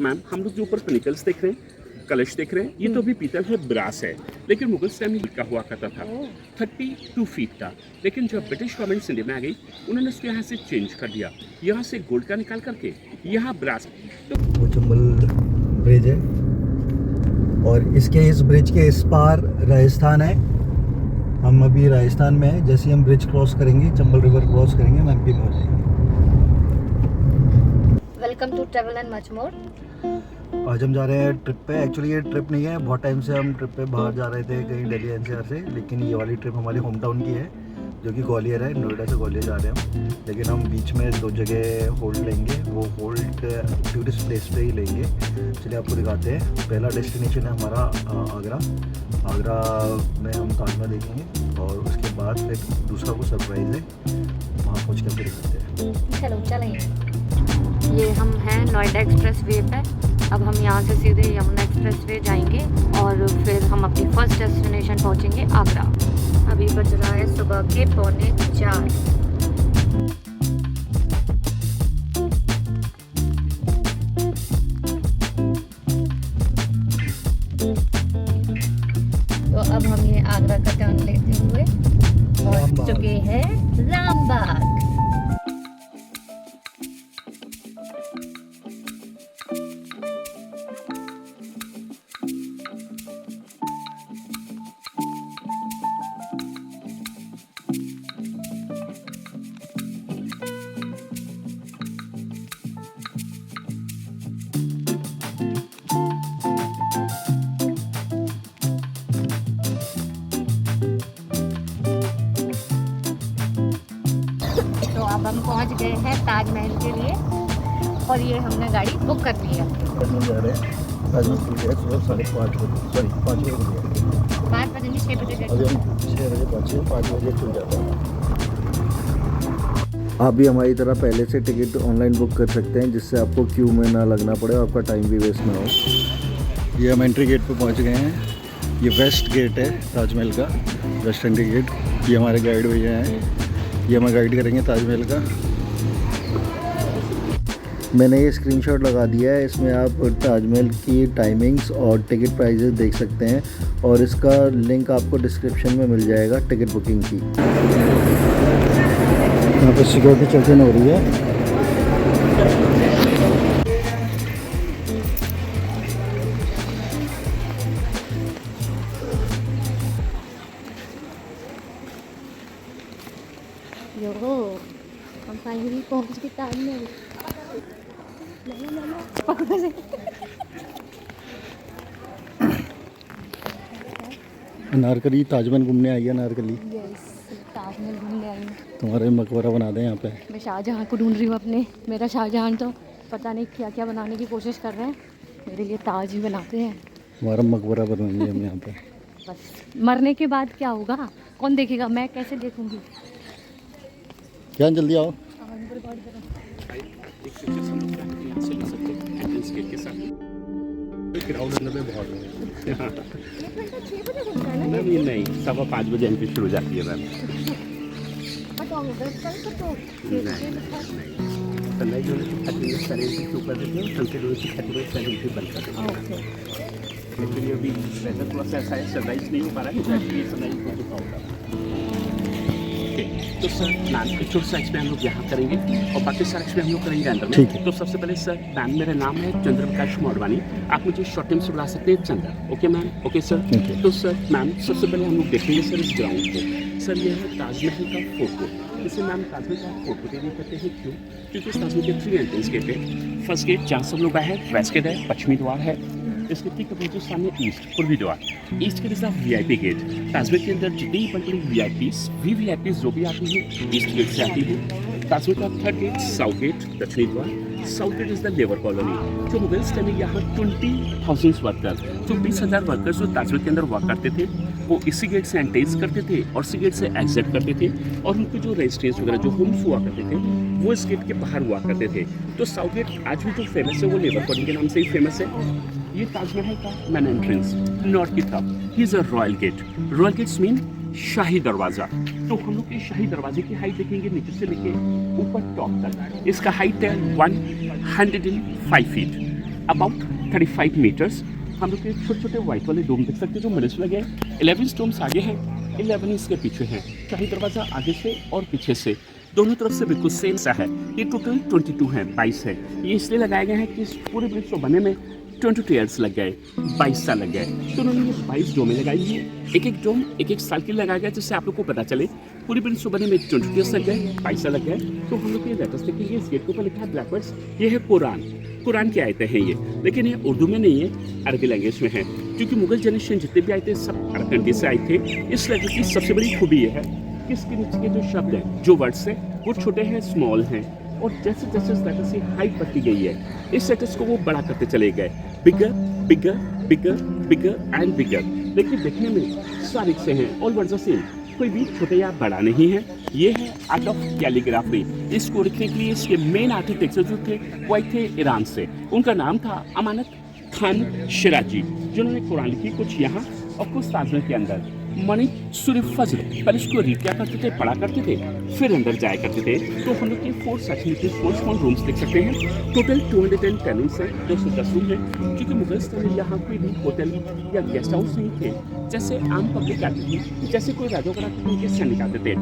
Ma'am हम लोग जो ऊपर पिनिकल्स देख रहे हैं, कलश देख रहे हैं, ये तो अभी पीतल है, ब्रास है, लेकिन मुगल्स टाइम में का हुआ करता था 32 फीट का। लेकिन जब ब्रिटिश गवर्नमेंट इंडिया में आ गई, उन्होंने उसको यहाँ से चेंज कर दिया, यहाँ से गोल्ड का निकाल करके यहाँ ब्रास। तो वो चंबल ब्रिज है और इस ब्रिज के इस पार राजस्थान है। हम अभी राजस्थान में हैं। जैसे ही हम ब्रिज क्रॉस करेंगे, चंबल रिवर क्रॉस करेंगे, हम एमपी में हो जाएंगे। Welcome to travel and much more. आज हम जा रहे हैं ट्रिप पे। एक्चुअली ये ट्रिप नहीं है, बहुत टाइम से हम ट्रिप पे बाहर जा रहे थे, कहीं दिल्ली एनसीआर से, लेकिन ये वाली ट्रिप हमारी होम टाउन की है, जो कि ग्वालियर है। नोएडा से ग्वालियर जा रहे हैं हम, लेकिन हम बीच में 2 जगह होल्ड लेंगे। वो होल्ड टूरिस्ट प्लेस पे ही लेंगे। चलिए आपको दिखाते हैं। पहला डेस्टिनेशन है हमारा आगरा। आगरा में हम ताजमहल देखेंगे और उसके बाद फिर दूसरा को सरप्राइज़ है, वहाँ पहुँच के फिर दिखाते हैं। चलो चलेंगे। ये हम हैं नोएडा एक्सप्रेस वे पे। अब हम यहाँ से सीधे यमुना एक्सप्रेस वे जाएंगे और फिर हम अपनी फर्स्ट डेस्टिनेशन पहुँचेंगे आगरा। अभी बज रहा है सुबह के 3:45। तो अब हम ये आगरा का टर्न लेते हुए पहुँच चुके हैं रामबाग। अब हम पहुंच गए हैं ताजमहल के लिए और ये हमने गाड़ी बुक कर ली है। जा रहे हैं ताजमहल के लिए सुबह 5:30 बजे, सॉरी 5 बजे। 5 बजे नहीं 6 बजे अभी हम 6 बजे पहुँचे, 5 बजे खुल जाता है। आप भी हमारी तरह पहले से टिकट ऑनलाइन बुक कर सकते हैं, जिससे आपको क्यू में ना लगना पड़े और आपका टाइम भी वेस्ट ना हो। ये हम एंट्री गेट पे पहुँच गए हैं। ये वेस्ट गेट है ताजमहल का, वेस्ट एंट्री गेट। ये हमारे गाइड भैया हैं, ये हमें गाइड करेंगे ताजमहल का। मैंने ये स्क्रीनशॉट लगा दिया है, इसमें आप ताजमहल की टाइमिंग्स और टिकट प्राइजेस देख सकते हैं और इसका लिंक आपको डिस्क्रिप्शन में मिल जाएगा टिकट बुकिंग की। यहाँ पर सिक्योरिटी चेक इन हो रही है। यो हम फाइनली पहुंच गए ताजमहल। अनारकली ताजमहल घूमने आई है। अनारकली यस, ताजमहल घूमने आई हूँ। तुम्हारे मकबरा बना दें यहाँ पे। मैं शाहजहाँ को ढूंढ रही हूँ अपने। मेरा शाहजहाँ तो पता नहीं क्या क्या बनाने की कोशिश कर रहे हैं, मेरे लिए ताज ही बनाते हैं। हमारा मकबरा बनाएंगे हम यहाँ पे। बस मरने के बाद क्या होगा, कौन देखेगा, मैं कैसे देखूँगी। क्या जल्दी आओ। क्राउड अंदर में बहुत है। मैम ये नहीं, 5:15 बजे एंट्री शुरू हो जाती है मैम। नहीं जो 30 मिनट के ऊपर देते हैं, 30 मिनट बंद कर देते हैं। एक्चुअली अभी वैसा थोड़ा सा ऐसा है, सनराइज नहीं हो पा रहा है, इसलिए सनराइज हो चुका होगा। तो सर नाम के छोटे सा एक्सप्लेन हम लोग यहाँ करेंगे और बाकी सारा एक्सप्लेन हम लोग करेंगे अंदर में। ठीक है। तो सबसे पहले सर मैम, मेरा नाम है चंद्रप्रकाश मोडवानी, आप मुझे शॉर्ट नेम से बुला सकते हैं Chandra. Okay ma'am? Okay sir. Okay. तो सर मैम सबसे पहले हम लोग देखेंगे सर इस ग्राउंड को। सर ये है ताजमहल का फोटो। इसे मैम ताजमहल का फोटो देने कहते हैं, क्यों? क्योंकि इस ताजमहल के 3 एंट्रेंस गेट है। फर्स्ट गेट जहाँ सब लोग आए हैं, वेस्ट गेट है, पश्चिमी द्वार है। इसके ठीक अपोजिट सामने ईस्ट, पूर्वी द्वार। ईस्ट के साथ वीआईपी गेट। ताजमहल के अंदर जितनी बड़ी वीआईपीज जो भी आती है ईस्ट गेट से आती है। ताजमहल का 3rd गेट साउथ गेट, दक्षिणी द्वार। South gate is the labour colony. जो मुगल्स टाइम में यहाँ 20,000 वर्कर, जो 20,000 वर्कर्स जो ताजमहल के अंदर हुआ करते थे, वो इसी गेट से एंट्रेंस करते थे और इसी गेट से एग्जिट करते थे। और उनके जो रेजिडेंस वगैरह जो होम्स हुआ करते थे, वो इस गेट के बाहर हुआ करते थे। तो साउथ गेट आज भी जो फेमस है वो लेबर कॉलोनी के नाम से ही फेमस है। ये ताजमहल का मेन एंट्रेंस नॉर्थ की तरफ। He is a royal gate. Royal gates mean शाही दरवाजा। तो हम लोग इस शाही दरवाजे की हाइट देखेंगे नीचे से लेके ऊपर टॉप तक। इसका हाइट है 105 फीट। About 35 metres. हम लोग के छोटे छोटे व्हाइट वाले डोम देख सकते हैं जो मिडिल से लगे हैं। 11 डोम्स आगे हैं, 11 इसके पीछे हैं। शाही दरवाज़ा आगे से और पीछे से दोनों तरफ से बिल्कुल सेम सा है। ये टोटल 22 है, 22 है। ये इसलिए लगाए गए हैं कि इस पूरे ब्रिज को बनने में 22 ईयर्स लग गए, 22 साल लग गए। तो उन्होंने ये 22 डोमें लगाई हैं। एक एक डोम एक एक साल के लिए लगाया गया, जिससे आप लोग को पता चले पूरी ब्रिज को बनने में 22 ईयर्स लग गए, 22 साल लग गए। तो हम लोग ये लेटर्स देखेंगे, इस गेट के ऊपर लिखा है ब्लैक वर्ड्स, ये है कुरान। कुरान की आयतें हैं ये, लेकिन ये उर्दू में नहीं है, अरबी लैंग्वेज में है। क्योंकि मुगल जनरेशन जितने भी आए थे सब अरब कंट्री से आए थे। इस लेटर की सबसे बड़ी खूबी ये है कि इसके नीचे के जो शब्द हैं, जो वर्ड्स हैं, वो छोटे हैं, स्मॉल हैं। और जैसे जैसे इस लेटर से हाइट बढ़ती गई है, इस लेटर्स को वो बड़ा करते चले गए, बिगर बिगर बिगर बिगर एंड बिगर। लेकिन देखने में सारे से हैं, ऑल वर्ड्स आर सेम, कोई भी छोटे या बड़ा नहीं है। ये है आर्ट ऑफ कैलीग्राफी। इसको लिखने के लिए इसके मेन आर्किटेक्चर जो थे वो थे ईरान से। उनका नाम था अमानत खान शिराजी, जिन्होंने कुरान लिखी कुछ यहाँ और कुछ ताजमहल के अंदर। मनी सूर्य फजर पहले इसको रीड क्या करते थे, पढ़ा करते थे, फिर अंदर जाया करते थे। तो हम लोग के 4 सेक्शन 4 स्मॉल रूम्स देख सकते हैं। टोटल 210 रूम्स हैं, 210 रूम है। क्योंकि मुगल समय में यहाँ कोई भी होटल या गेस्ट हाउस नहीं थे, जैसे आम पब्लिक आती थी, जैसे कोई राजा उनके सैनिक आते थे,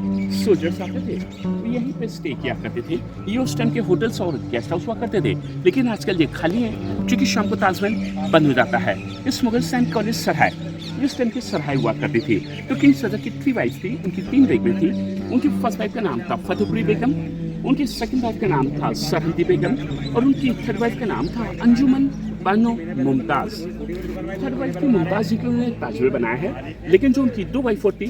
सोल्जर्स आते थे, तो यहीं पे स्टे किया करते थे। ये उस टाइम के होटल्स और गेस्ट हाउस हुआ करते थे। लेकिन आजकल ये खाली है, क्योंकि शाम को ताजमहल बंद हो जाता है। इस मुगल सैनिक कॉलेज सराय, इस टाइम की सराय हुआ करती थी। तो किंग सदर की 3 वाइफ थी, उनकी 3 बेगमें थी। उनकी फर्स्ट वाइफ का नाम था फतेहपुरी बेगम, उनकी सेकंड वाइफ का नाम था सरहदी बेगम, और उनकी थर्ड वाइफ का नाम था अंजुमन बानो मुमताज। थर्ड वाइफ की मुमताज जी के उन्होंने ताजमहल बनाया है। लेकिन जो उनकी 2 वाइफ होती,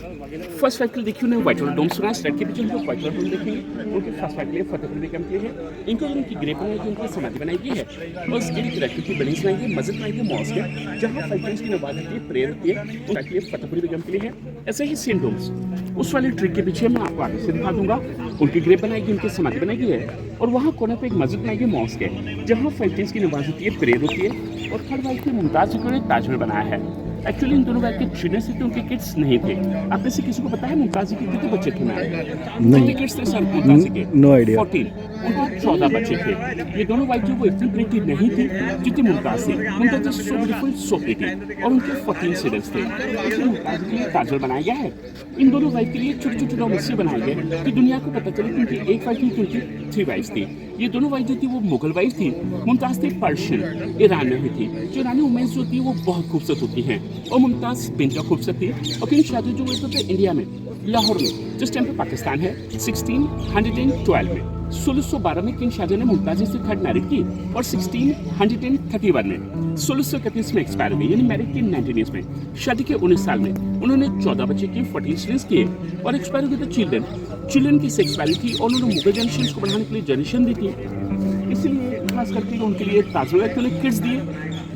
फर्स्ट वाइफ के लिए देखिए उन्हें व्हाइट वाला डोम सुना है, स्टेट के पीछे उनको व्हाइट वाला डोम देखेंगे। उनकी फर्स्ट वाइफ के लिए फतेहपुरी बेगम के लिए है। इनको जो उनकी ग्रेप बनाई, उनकी समाधि बनाई गई है। और उस गिरी की रखी की बनी बनाई गई, मस्जिद बनाई गई, मॉस्क है, जहाँ 5 टाइम्स की नमाज होती है, प्रेयर होती है, उनके लिए फतेहपुरी बेगम के लिए है। ऐसे ही सेम डोम्स उस वाले ट्रिक के पीछे मैं आपको आगे से दिखा दूंगा। उनकी ग्रेप बनाई गई, उनकी समाधि बनाई गई है। और वहाँ कोने पे एक मस्जिद बनाई गई, मॉस्क है, जहाँ 5 टाइम्स की नमाज होती है, प्रेयर होती है। और थर्ड वाइफ की मुमताज जी को ताजमहल बनाया है। एक्चुअली इन दोनों वाइफ के चिल्ड्रंस थे, उनके किड्स नहीं थे। आप में से किसी को पता है मुमताज जी के कितने बच्चे थे? कितने किड्स थे सर मुमताज जी के? No idea. 14। उनको 14 बच्चे थे। ये दोनों वाइफ जो वो इतनी प्रिटी नहीं थी जितनी मुमताज थी। मुमताज जी सो ब्यूटीफुल, सो प्रिटी, और उनके 14 चिल्ड्रंस थे। इसलिए मुमताज जी के लिए ताजमहल बनाया गया है। इन दोनों वाइफ के लिए छोटे छोटे डोम इसलिए बनाए गए कि दुनिया को पता चले कि उनकी एक वाइफ थी, उनकी 3 वाइफ थी। ये दोनों वाइफ जो थी वो मुगल वाइफ थी। मुमताज थी पर्शियन, ईरान में हुई थी। जो ईरानी वुमेन्स जो होती है वो बहुत खूबसूरत होती हैं, और मुमताज बेंचा खूबसूरत थी। और किंग शाहजहां जो हुए थे इंडिया में, लाहौर में, जिस टाइम पे पाकिस्तान है, 1612 में। 1612 में किंग शाहजहां ने मुमताज से 3rd मैरिज की, और 1631 में 1631 में एक्सपायर हुई, यानी मैरिज की 19 ईयर्स में। शादी के 19 साल में उन्होंने 14 बच्चे किए, 14 स्टूडेंट्स किए, और एक्सपायर हुए थे चिल्ड्रन की 6 मैरिज थी। और उन्होंने मुगल जनरेशन को बढ़ाने के लिए जनरेशन दी थी, इसलिए खास करके उनके लिए ताजमहल के लिए किड्स दिए,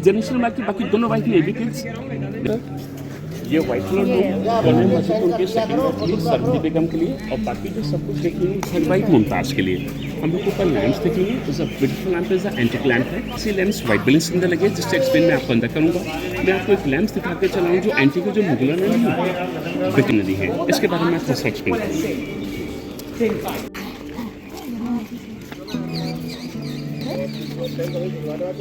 जनरेशन बाकी बाकी दोनों वाइफ ने भी किड्स। ये व्हाइट कलर डोम मस्जिद उनके सेकंड वाइफ के लिए, सरहदी बेगम के लिए, और बाकी जो सब कुछ देखेंगे थर्ड वाइफ मुमताज के लिए। हम लोग ऊपर लैंप्स देखेंगे, is a beautiful lamp, is a antique lamp है। इसी लैंप्स व्हाइट बैलेंस अंदर लगे, जिससे एक्सप्लेन मैं आपको अंदर करूँगा। मैं आपको एक लैंप्स दिखा के चलाऊँ जो एंटिक जो मुगलों ने नहीं बिकनरी है, इसके बारे में मैं थोड़ा सा एक्सप्लेन करूँगा।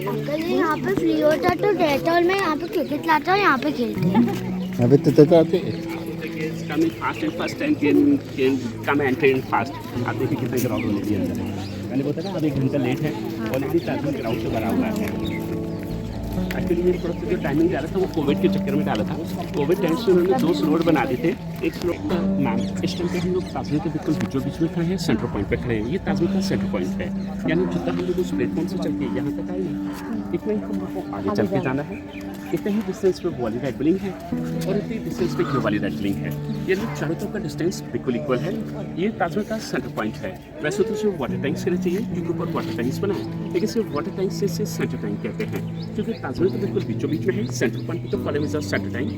अंकल यहाँ पे फ्री होता तो डेटॉल में यहाँ पे क्रिकेट लाता और यहाँ पे खेलते हैं। यहाँ पे तो आते coming fast and fast and can come and enter in fast। आप देखिए कितने ग्राउंड होने के अंदर है। मैंने बताया ना अब 1 घंटा लेट है, ऑलरेडी ताजमहल ग्राउंड से भरा हुआ है। एक्चुअली मेरी तरफ से जो टाइमिंग डाला था वो कोविड के चक्कर में डाला था। कोविड टाइम से उन्होंने 2 स्लॉट बना दिए थे। एक स्लॉट का मैम इस टाइम पे हम लोग ताजमहल के बिल्कुल बीचों बीच में खड़े हैं, सेंटर पॉइंट पे खड़े हैं। ये ताजमहल का सेंटर पॉइंट है, यानी जितना हम लोग उस प्लेटफॉर्म से चल के यहाँ तक आए हैं, इतना ही हम लोग को आगे चल के जाना है। इतने ही डिस्टेंस पे वाली रेड बिल्डिंग है, और इतनी डिस्टेंस पे ये वाली रेड बिल्डिंग है। ये लोग चारों तरफ का डिस्टेंस बिल्कुल इक्वल है। ये ताजमहल का सेंटर पॉइंट है। वैसे तो सिर्फ वाटर टैंक्स रहना चाहिए, क्योंकि ऊपर वाटर टैंक्स बनाए, लेकिन सिर्फ वाटर टैंक से सेंटर टैंक कहते हैं, क्योंकि ताजमहल तो बिल्कुल बीचों बीच में है। सेंटर पॉइंट तो कॉलम इज सेंटर टैंक।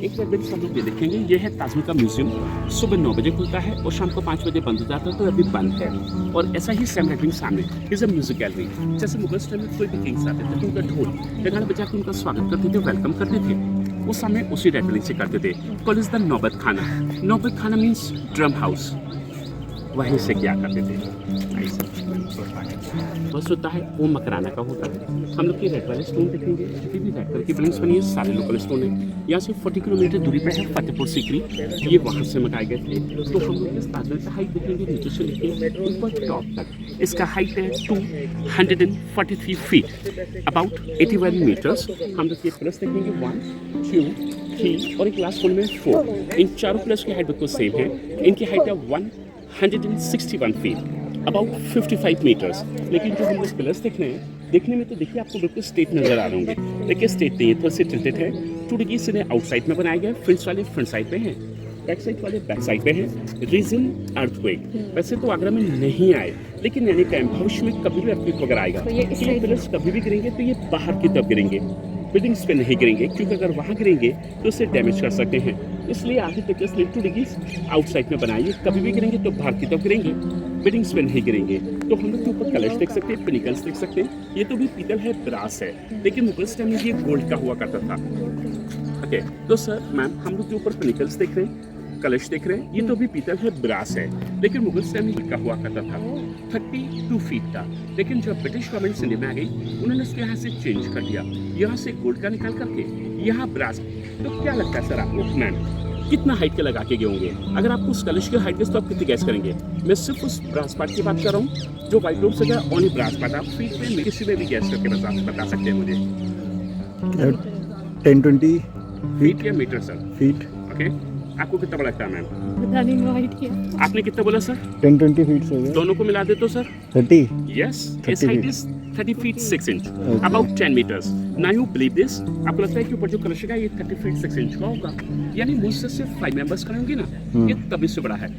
एक बार सब लोग ये देखेंगे, ये है ताजमहल का म्यूजियम। सुबह 9 बजे खुलता है और शाम को 5 बजे बंद हो जाता है, तो अभी बंद है। और ऐसा ही सेम रेटिंग सामने इज अ म्यूजिक गैलरी। जैसे मुगल टाइम में कोई भी किंग्स आते थे तो उनका ढोल नगाड़ा बजा के उनका स्वागत करते थे, वेलकम करते थे। वो सामने उसी रेड बिल्डिंग से करते थे। कॉल इज द नौबत खाना। नौबत खाना मीन्स ड्रम हाउस। वहीं से क्या करते थे ऐसा बस होता है वो मकराना का होता है। हम लोग के रेड वाले स्टोन देखेंगे, जितनी भी रेड कलर की बिल्डिंग्स बनी है सारे लोकल स्टोन है। यहाँ से 40 किलोमीटर दूरी पे है फतेहपुर सीकरी, ये वहाँ से मंगाए गए थे। तो हम लोग इस ताजमहल का हाइट देखेंगे नीचे से लेके ऊपर टॉप तक। इसका हाइट है 243 फीट, अबाउट 81 मीटर्स। हम लोग ये प्लस देखेंगे 1, 2, 3 और एक लास्ट वन में 4। इन चारों प्लस की हाइट बिल्कुल सेम है। इनकी हाइट है 161 फीट, अबाउट 55 मीटर्स। लेकिन जो हम लोग पिलर्स देख रहे हैं, देखने में तो देखिए आपको बिल्कुल स्ट्रेट नजर आ रहे होंगे, लेकिन स्ट्रेट नहीं है, थोड़े से टिल्टेड है। 2 डिग्री से आउटसाइड में बनाए गए, फ्रंट वाले फ्रंट साइड पे हैं, बैक साइड वाले बैक साइड पे हैं। Reason earthquake. वैसे तो आगरा में नहीं आए, लेकिन एनी टाइम भविष्य में कभी भी अर्थक्वेक वगैरह आएगा तो ये पिलर्स कभी भी गिरेंगे तो ये बाहर की तरफ गिरेंगे, बिल्डिंग्स पे नहीं गिरेंगे, क्योंकि अगर वहाँ गिरेंगे तो उसे डैमेज कर सकते हैं। इसलिए आर्किटेक्चर्स ने 2 डिग्री आउटसाइड में बनाई है, कभी भी गिरेंगे तो बाहर की तरफ गिरेंगे, बिल्डिंग्स पे नहीं गिरेंगे। तो हम लोग के ऊपर कलश देख सकते हैं, पिनिकल्स देख सकते हैं। ये तो भी पीतल है, ब्रास है, लेकिन मुगल्स टाइम में ये गोल्ड का हुआ करता था। ओके, तो सर मैम हम लोग के ऊपर पिनिकल्स देख रहे हैं, कलश देख रहे हैं, ये तो भी पीतल है, ब्रास है, लेकिन मुगल्स टाइम में का हुआ करता था 32 फीट का। लेकिन जब ब्रिटिश गवर्नमेंट इंडिया में आ गई, उन्होंने उसको यहाँ से चेंज कर दिया, यहाँ से गोल्ड का निकाल करके यहाँ ब्रास। तो क्या लगता है सर आपको मैम कितना हाइट के लगा के गए होंगे? अगर आपको उस कलश के हाइट के तो आप कितनी गैस करेंगे? मैं सिर्फ उस ब्रास पार्ट की बात कर रहा हूँ जो व्हाइट डोम से गया, ओनली ब्रास पार्ट। आप फीट में किसी में भी गैस करके बता सकते हैं मुझे 10-20 फीट या मीटर सर? फीट। ओके, आपको कितना बड़ा लगता है मैम? पता नहीं नो आइडिया। आपने कितना बोला सर? 10-20 फीट से दोनों को मिला दे तो sir 30। Yes, 30 his height is 30 feet 6 inch, about 10 meters. Now you believe this? आपको लगता है कि ऊपर जो कलश है ये 30 feet 6 inch का होगा? यानी मुझसे सिर्फ 5 मेंबर्स करेंगे ना, ये तभी से बड़ा है।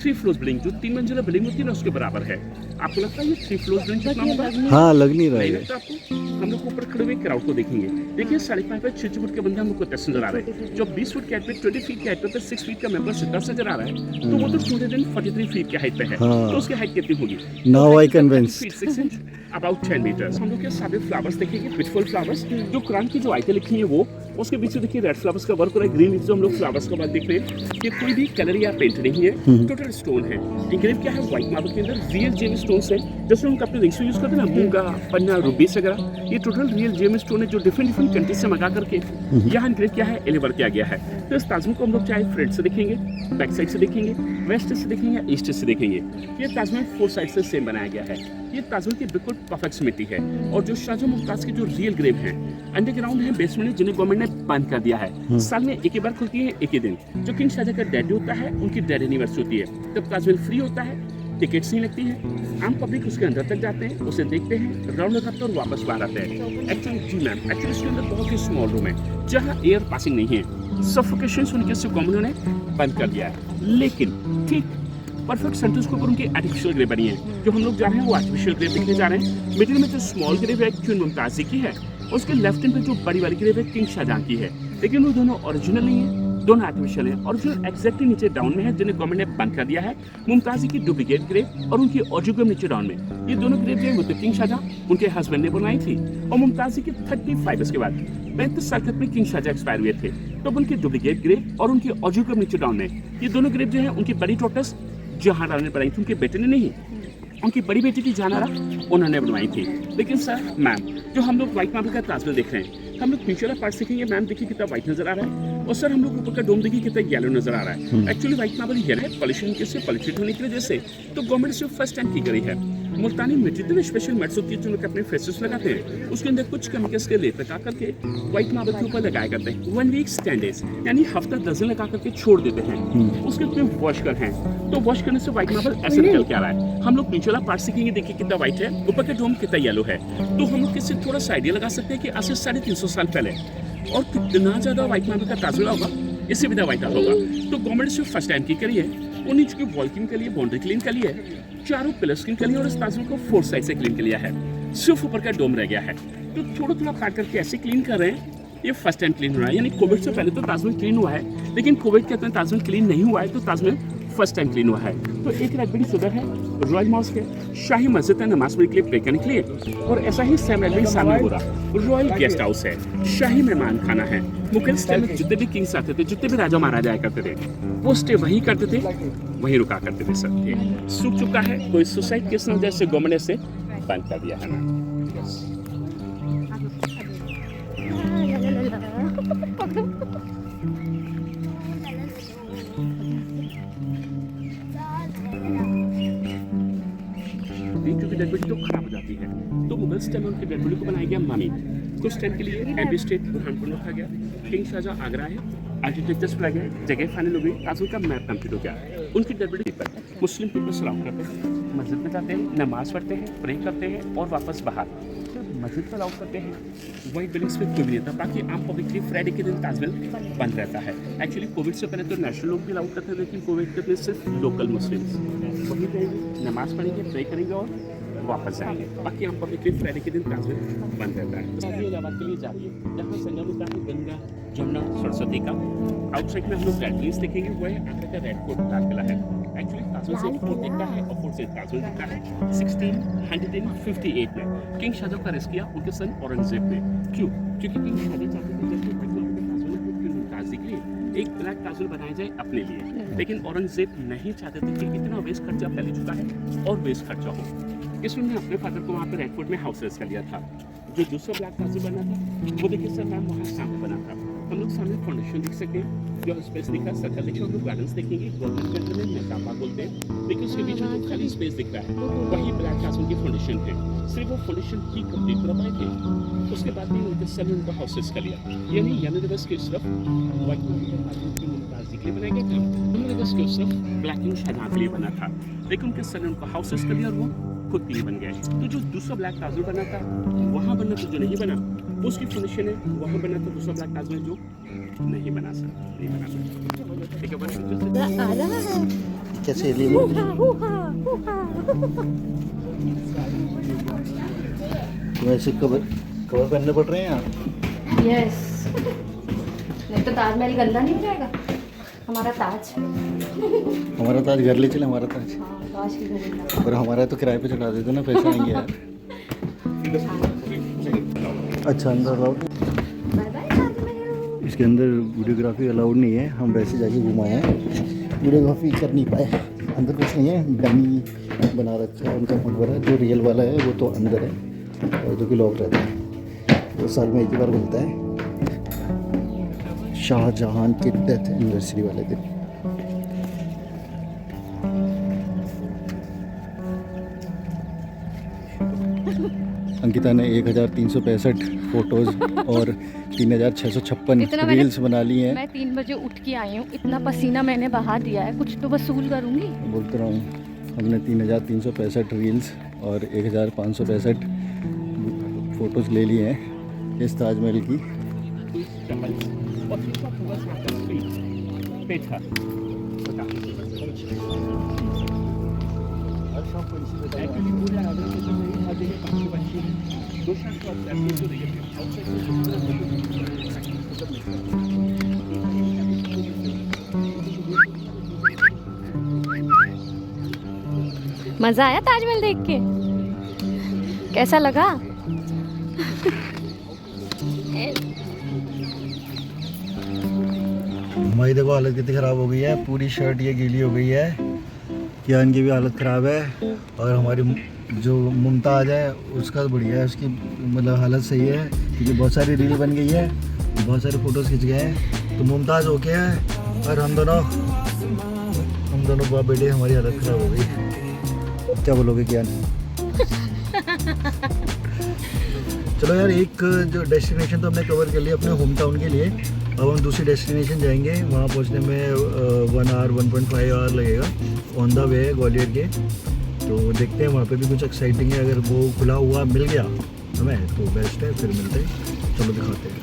3 फ्लोर्स बिल्डिंग, जो 3 मंजिला बिल्डिंग होती है ना, उसके बराबर है। आपको लगता है ये 3 फ्लोर्स बिल्डिंग कितना होगा? हाँ, लग नहीं रहा नहीं है। लगता आपको? हम लोग ऊपर खड़े हुए क्राउड को देखेंगे, देखिए 5.5 पे 6 फुट के बंदे हम लोग को टेस्ट नजर आ रहे हैं। जो 20 फुट के हाइट पे 20 फीट के हाइट पे 6 फीट का मेंबर सिद्धार्थ नजर आ रहा है, तो वो तो 243 फीट के हाइट पे है। तो उसकी हाइट कितनी होगी? Now I convinced. 6 inch, about 10 meters। हम लोग के सारे फ्लावर्स देखेंगे, ब्यूटीफुल फ्लावर्स। जो कुरान की जो आयतें लिखी हैं वो, उसके पीछे देखिए रेड फ्लावर्स का वर्क हो रहा है, ग्रीन जो हम लोग फ्लावर्स का वर्क देख रहे हैं। ये कोई भी कलर या पेंट नहीं है, टोटल स्टोन है। इंग्रेव क्या है? व्हाइट मार्बल के अंदर रियल जेम स्टोन्स है, जैसे हम अपने रिंग्स में यूज करते हैं ना, मूंगा, पन्ना, रूबीस वगैरह। ये टोटल रियल जेम स्टोन है जो डिफरेंट कंट्री से मंगा करके यहाँ इंग्रेव क्या है, एलिवर किया गया है। तो इस ताजमहल को हम लोग चाहे फ्रंट से देखेंगे, बैक साइड से देखेंगे, वेस्ट से देखेंगे, ईस्ट से देखेंगे, ये ताजमहल 4 साइड से सेम बनाया गया है। ये ताजमहल की बिल्कुल परफेक्ट सिमेट्री है। और जो शाहजहां मुमताज के जो रियल ग्रेव हैं, अंडरग्राउंड है, बेसमेंट, जिन्हें गवर्नमेंट ने बंद कर दिया है। साल में एक ही बार खुलती है, एक ही दिन। जो किंग शाहजहां का डेड होता है, उनकी डेड एनिवर्सरी होती है, तब ताजमहल फ्री होता है, टिकट्स नहीं लगती है, आम पब्लिक उसके अंदर तक जाते हैं, उसे देखते हैं, राउंड लगाते हैं और वापस बाहर आते हैं। एक्चुअली जी मैम, एक्चुअली इसके अंदर बहुत ही स्मॉल रूम है जहाँ एयर पासिंग नहीं है, सफोकेशन उनके से गवर्नमेंट ने बंद कर दिया है। लेकिन ठीक परफेक्ट सेंटर्स के ऊपर उनकी आर्टिफिशियल ग्रेव बनी है। जो हम लोग जा रहे हैं वो आर्टिफिशियल ग्रेव देखने जा रहे हैं। मिडिल में जो स्मॉल ग्रेव है क्वीन मुमताज की है, उसके लेफ्ट हैंड पे जो बड़ी वाली ग्रेव है किंग शाहजहां की है। लेकिन वो दोनों ओरिजिनल नहीं है, दोनों आर्टिफिशियल हैं। ओरिजिनल एग्जैक्टली नीचे डाउन में है, जिन्हें गवर्नमेंट ने बंद कर दिया है। मुमताज की डुप्लीकेट ग्रेव और उनकी ओरिजिनल नीचे डाउन में। ये दोनों ग्रेव जो है वो तो किंग शाहजहां उनके हस्बैंड ने बनाई थी, और मुमताज की 35 के बाद 35 साल में किंग शाहजहां एक्सपायर हुए थे, तब उनकी डुप्लीकेट ग्रेव और उनकी ओरिजिनल नीचे डाउन में ये दोनों ग्रेव जो है उनकी बड़ी डॉटर्स जहानारा ने बनाई थी, उनके बेटे ने नहीं। उनकी बड़ी बेटी थी जहानारा, उन्होंने बनवाई थी। लेकिन सर मैम, जो हम लोग व्हाइट मार्बल का ताजमहल देख रहे हैं, हम लोग पीछे वाला पार्ट देखेंगे मैम, देखिए कितना व्हाइट नजर आ रहा है, और सर हम लोग ऊपर का डोम देखिए कितना येलो नजर आ रहा है। एक्चुअली व्हाइट मार्बल येलो है पॉल्यूशन के से पॉल्यूटेड होने की वजह से, तो गवर्नमेंट से फर्स्ट टाइम की गई है। मुल्तानी मिट्टी तो स्पेशल मेट्स होती है जो लोग अपने फेसेस लगाते हैं, उसके अंदर कुछ केमिकल्स के लेप लगा करके व्हाइट मार्बल के ऊपर लगाया करते हैं। 1 वीक 10 डेज, यानी हफ्ता 10 दिन लगा करके छोड़ देते हैं। उसके ऊपर वॉश कर हैं, तो वॉश करने से व्हाइट मार्बल ऐसे निकल के आ रहा है। हम लोग नीचे वाला पार्ट सीखेंगे, देखिए कितना व्हाइट है, ऊपर का डोम कितना येलो है। तो हम लोग किससे थोड़ा सा आइडिया लगा सकते हैं कि आज से 350 साल पहले और कितना ज्यादा व्हाइट मार्बल का ताजमहल होगा, इससे भी व्हाइट होगा। तो गवर्नमेंट से फर्स्ट टाइम की करी है, वो नीचे की वॉल क्लीन कर लिए, बाउंड्री क्लीन कर लिया है, चारों पिलर्स क्लीन कर लिया, और इस ताजमहल को 4 साइड से क्लीन कर लिया है। सिर्फ ऊपर का डोम रह गया है, तो थोड़ा काट करके ऐसे क्लीन कर रहे हैं। ये फर्स्ट टाइम क्लीन हो रहा है, यानी कोविड से पहले तो ताजमहल क्लीन हुआ है, लेकिन कोविड के अंदर ताजमहल क्लीन नहीं हुआ है, तो ताजमहल फर्स्ट टाइम क्लीन हुआ है। तो एक रात बड़ी सुबह है, रॉयल मॉस्क है, शाही मस्जिद है, नमाज पढ़ने के लिए प्रे करने के लिए। और ऐसा ही सेम एडवेंट सामने हो रहा, रॉयल गेस्ट हाउस है, शाही मेहमान खाना है। मुगल स्टाइल में जितने भी किंग्स आते थे, जितने भी राजा महाराजा आया करते थे, वो स्टे वहीं करते थे, वहीं रुका करते थे सब थे। सूख चुका है, कोई सुसाइड किस वजह से गवर्नमेंट ने से बंद कर दिया है ना। क्योंकि डेड बॉडी तो खराब हो जाती है, तो मुगल स्टाइल में उनकी डेड बॉडी को बनाया गया ममी। कुछ टाइम के लिए एम्बी स्टेट बुरहानपुर रखा गया। किंग शाहजहां आगरा है, आर्किटेक्चर्स पर गए, जगह फाइनल हो गई, ताजुल का मैप कंप्लीट हो गया। उनकी डेड बॉडी पर मुस्लिम पीपल सलाम करते हैं, मस्जिद में जाते हैं, नमाज पढ़ते हैं, प्रे करते हैं और वापस बाहर मस्जिद पर अलाउ करते हैं। वही बिल्डिंग्स में कोई भी नहीं था, बाकी आम पब्लिकली फ्राइडे के दिन ताजमहल बंद रहता है। एक्चुअली कोविड से पहले तो नेशनल लोग भी अलाउ करते थे, लेकिन कोविड के दिन सिर्फ लोकल मुस्लिम्स वहीं रहेंगे, नमाज पढ़ेंगे, प्रे करेंगे और वापस जाएंगे। बाकी आम पब्लिकली फ्राइडे के दिन ताजमहल बंद रहता है। इलाहाबाद के लिए जा रही है, जहाँ संगम होता है गंगा जमुना सरस्वती का। आउटसाइड में हम लोग रेड प्लेस देखेंगे, वो है आगरा का रेड फोर्ट लाल किला है। एक्चुअली ताजमहल से फोर्ट दिखता है और फोर्ट से ताजमहल दिखता है। 1658 में किंग शाहजहां का रेस्ट किया उनके सन औरंगजेब ने। क्यों? क्योंकि किंग शाहजहां चाहते थे जैसे ताजमहल की मुमताज दिख रही है, एक ब्लैक ताजमहल बनाया जाए अपने लिए, लेकिन औरंगजेब नहीं चाहते थे कि इतना वेस्ट खर्चा पहले चुका है और वेस्ट खर्चा हो। इसलिए उन्होंने अपने फादर को वहाँ पे रेड फोर्ट में हाउस रेस्ट कर लिया था। जो दूसरा ब्लैक ताजमहल बना था वो देखिए सर मैम वहाँ सामने बना था। हम लोग सामने फाउंडेशन देख सकते हैं, जो स्पेस दिख रहा है सर्कल देखिए, हम लोग गार्डन्स देखेंगे, गवर्नमेंट के अंदर में मेहताबा बोलते हैं, लेकिन उसके बीच में जो खाली स्पेस दिख रहा है वही ब्लैक ताजमहल की फाउंडेशन है। सिर्फ वो फाउंडेशन ही कंप्लीट कर पाए थे, उसके बाद भी उनके सर ने उनका हाउस रेस्ट कर लिया। यानी यूनिवर्स के सिर्फ व्हाइट की मुमताज के लिए बनाया गया था, यूनिवर्स के सिर्फ ब्लैक किंग शाहजहां के लिए बना था, लेकिन उनके सर ने उनका हाउस रेस्ट कर लिया और वो खुद के लिए बन गए। तो जो दूसरा ब्लैक ताजमहल बना था वहाँ बना तो जो नहीं बना उसकी फाउंडेशन है, वहाँ बना तो दूसरा ब्लैक ताजमहल जो नहीं बना सर नहीं बना सर। ठीक है, कैसे लिए वैसे कवर पहनने पड़ रहे हैं यहाँ। यस, नहीं तो ताजमहल गंदा नहीं हो जाएगा। हमारा ताज घर ले चले, हमारा ताज। हाँ, ताज की घर। पर हमारा तो किराए पे चढ़ा देते ना, पैसे आएंगे यार। अच्छा अंदर अलाउड, इसके अंदर वीडियोग्राफी अलाउड नहीं है। हम वैसे जाके घुमाए हैं, वीडियोग्राफी कर नहीं पाए। अंदर कुछ नहीं है, डमी बना रखा है उनका मकबरा। जो रियल वाला है वो तो अंदर है और जो कि लॉक रहता है, वो साल में एक ही बार खुलता है, शाहजहां की डेथ एनिवर्सरी वाले दिन। अंकिता ने 1365 फोटोज और 3656 रील्स बना ली हैं। मैं 3 बजे उठ के आई हूँ, इतना पसीना मैंने बहा दिया है, कुछ तो वसूल करूँगी। बोलते रहा हूँ, हमने 3365 रील्स और 1565 फ़ोटोज़ ले लिए हैं इस ताजमहल की। मजा आया ताजमहल देख के? कैसा लगा? हमारी देखो हालत कितनी ख़राब हो गई है, पूरी शर्ट ये गीली हो गई है। कियान की भी हालत ख़राब है और हमारी जो मुमताज़ है उसका बढ़िया है, उसकी मतलब हालत सही है क्योंकि बहुत सारी रील बन गई है, बहुत सारे फ़ोटोज़ खिंच गए हैं। तो मुमताज़ ओके है और हम दोनों बाप बेटे हमारी हालत ख़राब हो गई। क्या बोलोगे कियान? चलो यार, एक जो डेस्टिनेशन तो हमने कवर कर लिया अपने होम टाउन के लिए। अब हम दूसरी डेस्टिनेशन जाएंगे, वहाँ पहुँचने में 1 आवर 1.5 आवर लगेगा। ऑन द वे है ग्वालियर के, तो देखते हैं वहाँ पे भी कुछ एक्साइटिंग है। अगर वो खुला हुआ मिल गया हमें तो बेस्ट है, फिर मिलते हैं। चलो दिखाते हैं।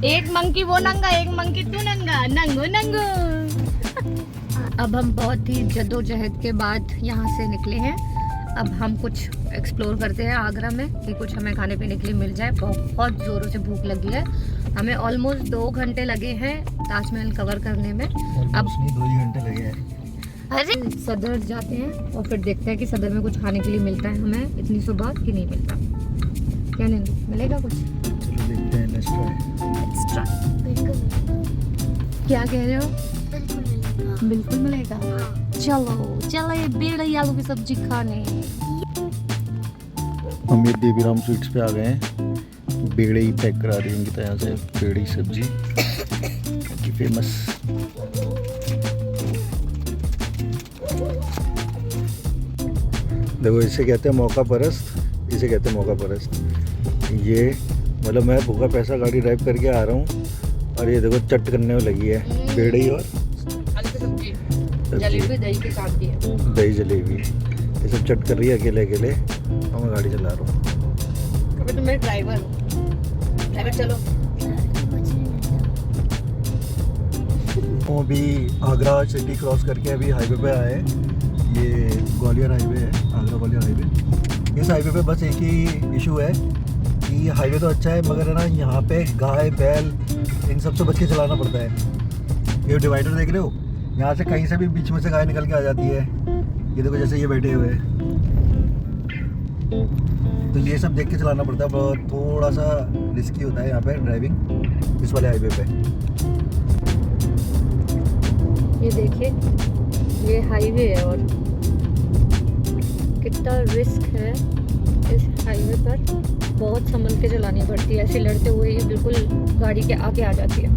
एक मंकी वो नंगा, एक मंकी तू नंगा, नंगो नंगो। अब हम बहुत ही जद्दोजहद के बाद यहाँ से निकले हैं। अब हम कुछ एक्सप्लोर करते हैं आगरा में कि कुछ हमें खाने पीने के लिए मिल जाए। बहुत ज़ोरों से भूख लगी है। हमें ऑलमोस्ट 2 घंटे लगे हैं ताजमहल कवर करने में। अब 2 ही घंटे लगे हैं। अरे सदर जाते हैं और फिर देखते हैं कि सदर में कुछ खाने के लिए मिलता है हमें इतनी सुबह कि नहीं मिलता। क्या नहीं मिलेगा कुछ? चलो देखते हैं, लेट्स ट्राई। बिल्कुल क्या कह रहे हो? मिलेगा। बिल्कुल मिलेगा। चलो चलो बेड़ई आलू की सब्जी खाने। हम ये देवीराम स्वीट्स पे आ गए हैं। बेड़े ही पैक करा रही उनकी तरह से, बेड़ी सब्जी की फेमस। देखो इसे कहते हैं मौका परस्त, इसे कहते हैं मौका परस्त। ये मतलब मैं भूखा पैसा गाड़ी ड्राइव करके आ रहा हूँ और ये देखो चट करने में लगी है बेड़ी और सब्जी, जलेबी दही के साथ भी है। दही जलेबी ये सब चट कर रही है अकेले अकेले और मैं गाड़ी चला रहा हूँ। अभी तो मैं ड्राइवर हूँ। ड्राइवर चलो। तो अभी आगरा सिटी क्रॉस करके अभी हाईवे पे आए। ये ग्वालियर हाईवे है, आगरा ग्वालियर हाईवे। इस हाईवे पे बस एक ही इशू है कि हाईवे तो अच्छा है मगर है ना यहाँ पे गाय बैल इन सब से बच के चलाना पड़ता है। ये डिवाइडर देख रहे हो, यहाँ से कहीं से भी बीच में से गाय निकल के आ जाती है। ये देखो जैसे ये बैठे हुए हैं, तो ये सब देख के चलाना पड़ता है। बहुत थोड़ा सा रिस्की होता है यहाँ पे ड्राइविंग इस वाले हाईवे पे। ये देखिए ये हाईवे है और कितना रिस्क है इस हाईवे पर। बहुत संभल के चलानी पड़ती है। ऐसे लड़ते हुए ये बिल्कुल गाड़ी के आगे आ जाती है।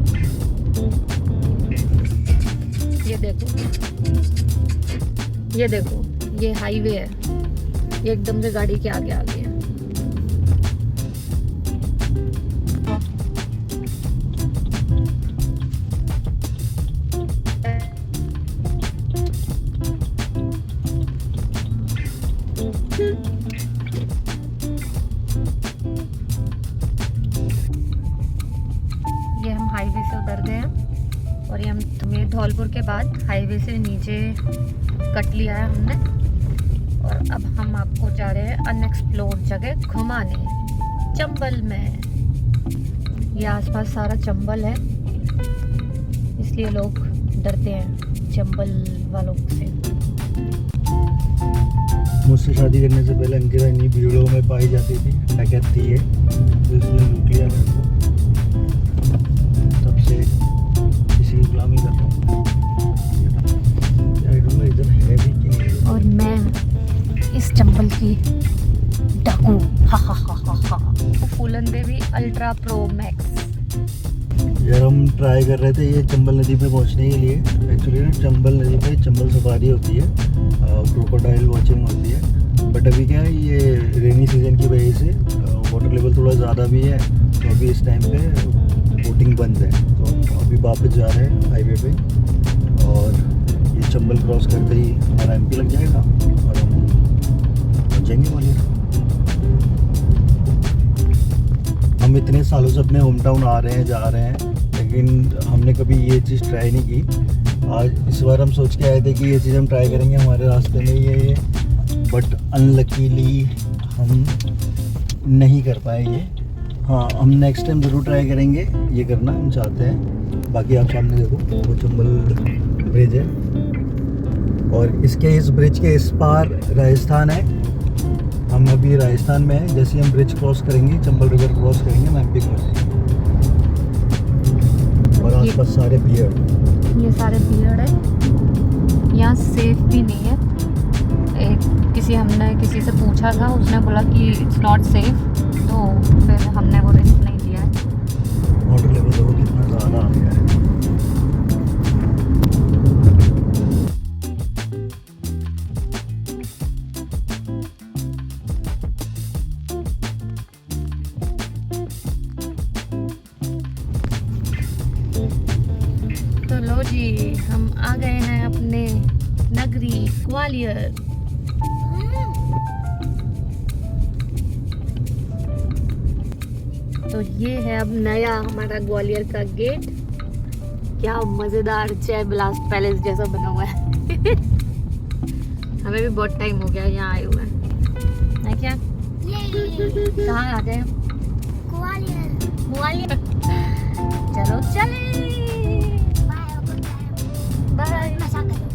ये देखो ये हाईवे है, ये एकदम से गाड़ी के आगे आ गया। ये हम हाईवे से उतर गए हैं और ये हमें धौलपुर के बाद हाईवे से नीचे कट लिया है हमने और अब हम आपको जा रहे हैं अनएक्सप्लोर्ड जगह घुमाने चंबल में। ये आसपास सारा चंबल है इसलिए लोग डरते हैं चंबल वालों से। मुझसे शादी करने से पहले अंकिता इन्हीं भीड़ों में पाई जाती थी, डकैत थी ये, तो इसने लूट लिया मेरे को। तब से किसी की गुलामी कर रहा हूँ। इधर है भी कि नहीं। और मैं इस चंबल की डाकू हा। फूलन देवी अल्ट्रा प्रो मैक्स। यार हम ट्राई कर रहे थे ये चंबल नदी पे पहुंचने के लिए। एक्चुअली ना चंबल नदी पे चंबल सफारी होती है, क्रोकोडाइल वॉचिंग होती है। बट अभी क्या है ये रेनी सीजन की वजह से वाटर लेवल थोड़ा ज़्यादा भी है, तो अभी इस टाइम पे बोटिंग बंद है। तो अभी वापस जा रहे हैं हाईवे पे और ये चंबल क्रॉस करते ही हमारा एमपी लग जाएगा और हम पहुँच जाएंगे ग्वालियर। हम इतने सालों से अपने होम टाउन आ रहे हैं जा रहे हैं, लेकिन हमने कभी ये चीज़ ट्राई नहीं की। आज इस बार हम सोच के आए थे कि ये चीज़ हम ट्राई करेंगे, हमारे रास्ते में ही है ये, बट अनलकीली हम नहीं कर पाए ये। हाँ हम नेक्स्ट टाइम ज़रूर ट्राई करेंगे ये करना, हम चाहते हैं। बाकी आप सामने देखो वो चंबल ब्रिज है और इस ब्रिज के इस पार राजस्थान है। हम अभी राजस्थान में हैं। जैसे हम ब्रिज क्रॉस करेंगे, चंबल रिवर क्रॉस करेंगे, हम एमपी पहुँच जाएंगे। और आसपास सारे बियर्ड, ये सारे बियर्ड है। यहाँ सेफ भी नहीं है। हमने किसी से पूछा था, उसने बोला कि इट्स नॉट सेफ, तो फिर हमने वो रिस्क नहीं लिया है। वाटर लेवल देखो कितना ज़्यादा आ गया है। तो लो जी हम आ गए हैं अपने नगरी ग्वालियर। तो ये है अब नया हमारा ग्वालियर का गेट। क्या मज़ेदार जय बिलास पैलेस जैसा बना हुआ है। हमें भी बहुत टाइम हो गया यहाँ आए हुए हैं। कहाँ आ गए? ग्वालियर। ग्वालियर। चलो चले। बाय। बाय। मजा करो।